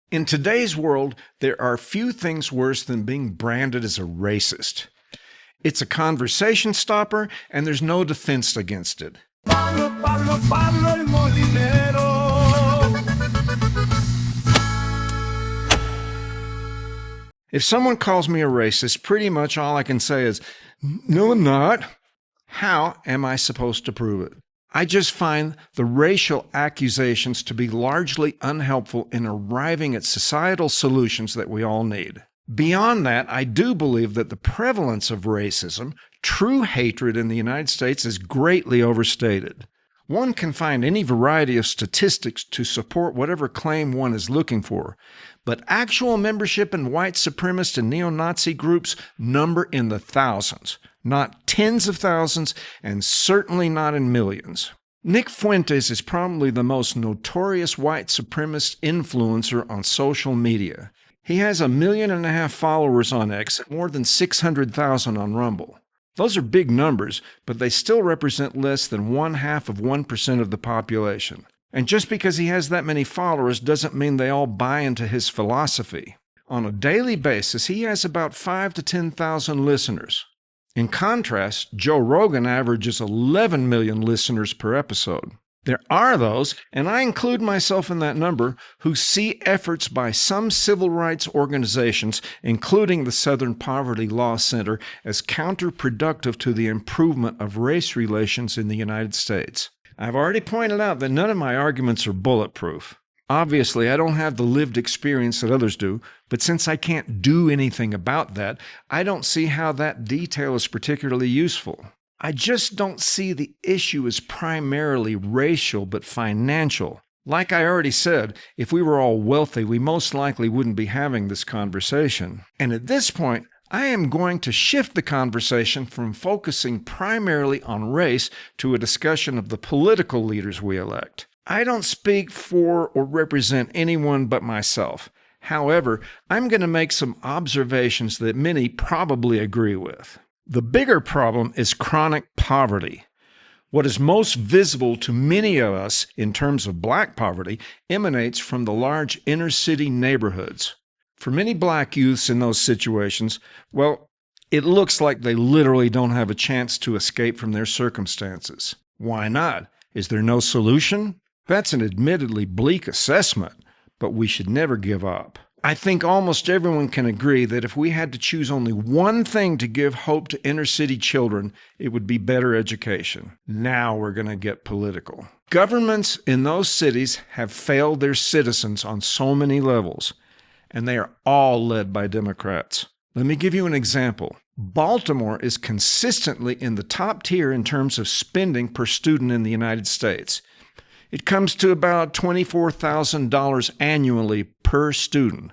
In today's world, there are few things worse than being branded as a racist. It's a conversation stopper, and there's no defense against it. Pablo, Pablo, Pablo el molinero. If someone calls me a racist, pretty much all I can say is, "No, I'm not." How am I supposed to prove it? I just find the racial accusations to be largely unhelpful in arriving at societal solutions that we all need. Beyond that, I do believe that the prevalence of racism, true hatred in the United States, is greatly overstated. One can find any variety of statistics to support whatever claim one is looking for, but actual membership in white supremacist and neo-Nazi groups number in the thousands, not tens of thousands, and certainly not in millions. Nick Fuentes is probably the most notorious white supremacist influencer on social media. He has 1.5 million followers on X and more than 600,000 on Rumble. Those are big numbers, but they still represent less than 0.5% of the population. And just because he has that many followers doesn't mean they all buy into his philosophy. On a daily basis, he has about 5,000 to 10,000 listeners. In contrast, Joe Rogan averages 11 million listeners per episode. There are those, and I include myself in that number, who see efforts by some civil rights organizations, including the Southern Poverty Law Center, as counterproductive to the improvement of race relations in the United States. I've already pointed out that none of my arguments are bulletproof. Obviously, I don't have the lived experience that others do, but since I can't do anything about that, I don't see how that detail is particularly useful. I just don't see the issue as primarily racial but financial. Like I already said, if we were all wealthy, we most likely wouldn't be having this conversation. And at this point, I am going to shift the conversation from focusing primarily on race to a discussion of the political leaders we elect. I don't speak for or represent anyone but myself. However, I'm going to make some observations that many probably agree with. The bigger problem is chronic poverty. What is most visible to many of us in terms of black poverty emanates from the large inner-city neighborhoods. For many black youths in those situations, well, it looks like they literally don't have a chance to escape from their circumstances. Why not? Is there no solution? That's an admittedly bleak assessment, but we should never give up. I think almost everyone can agree that if we had to choose only one thing to give hope to inner-city children, it would be better education. Now we're going to get political. Governments in those cities have failed their citizens on so many levels, and they are all led by Democrats. Let me give you an example. Baltimore is consistently in the top tier in terms of spending per student in the United States. It comes to about $24,000 annually per student.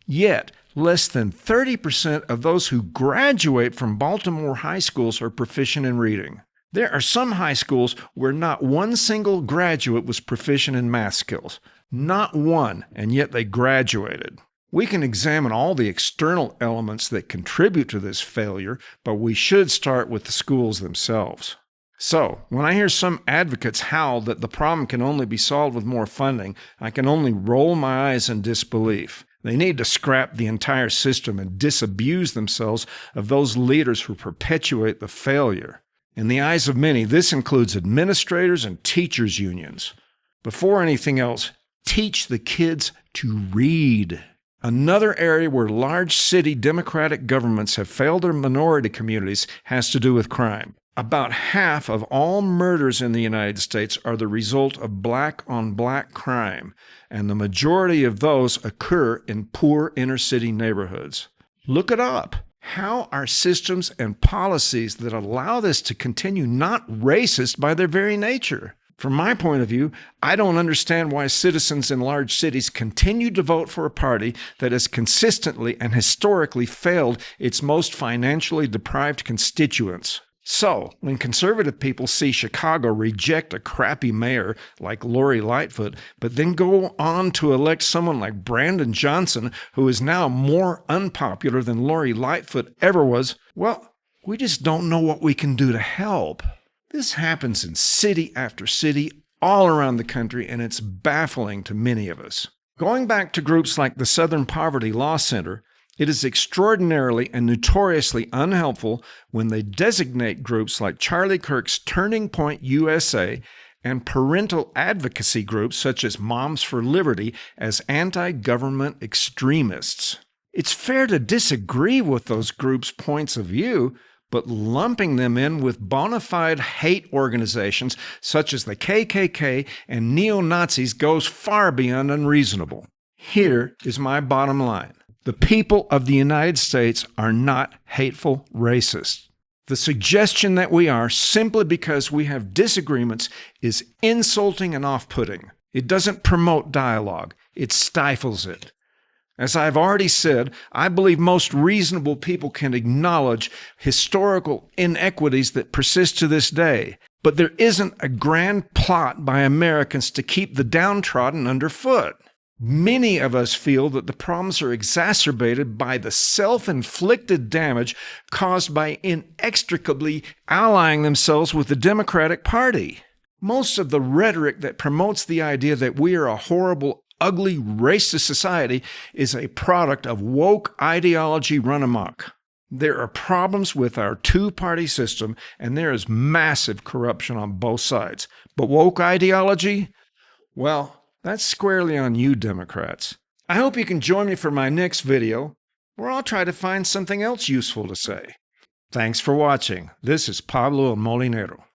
Yet, less than 30% of those who graduate from Baltimore high schools are proficient in reading. There are some high schools where not one single graduate was proficient in math skills. Not one, and yet they graduated. We can examine all the external elements that contribute to this failure, but we should start with the schools themselves. So, when I hear some advocates howl that the problem can only be solved with more funding, I can only roll my eyes in disbelief. They need to scrap the entire system and disabuse themselves of those leaders who perpetuate the failure. In the eyes of many, this includes administrators and teachers' unions. Before anything else, teach the kids to read. Another area where large city Democratic governments have failed their minority communities has to do with crime. About half of all murders in the United States are the result of black-on-black crime, and the majority of those occur in poor inner-city neighborhoods. Look it up. How are systems and policies that allow this to continue not racist by their very nature? From my point of view, I don't understand why citizens in large cities continue to vote for a party that has consistently and historically failed its most financially deprived constituents. So, when conservative people see Chicago reject a crappy mayor like Lori Lightfoot, but then go on to elect someone like Brandon Johnson, who is now more unpopular than Lori Lightfoot ever was, well, we just don't know what we can do to help. This happens in city after city all around the country, and it's baffling to many of us. Going back to groups like the Southern Poverty Law Center, it is extraordinarily and notoriously unhelpful when they designate groups like Charlie Kirk's Turning Point USA and parental advocacy groups such as Moms for Liberty as anti-government extremists. It's fair to disagree with those groups' points of view, but lumping them in with bona fide hate organizations such as the KKK and neo-Nazis goes far beyond unreasonable. Here is my bottom line. The people of the United States are not hateful racists. The suggestion that we are simply because we have disagreements is insulting and off-putting. It doesn't promote dialogue. It stifles it. As I've already said, I believe most reasonable people can acknowledge historical inequities that persist to this day. But there isn't a grand plot by Americans to keep the downtrodden underfoot. Many of us feel that the problems are exacerbated by the self-inflicted damage caused by inextricably allying themselves with the Democratic Party. Most of the rhetoric that promotes the idea that we are a horrible, ugly, racist society is a product of woke ideology run amok. There are problems with our two-party system, and there is massive corruption on both sides. But woke ideology? Well, that's squarely on you, Democrats. I hope you can join me for my next video, where I'll try to find something else useful to say. Thanks for watching. This is Pablo El Molinero.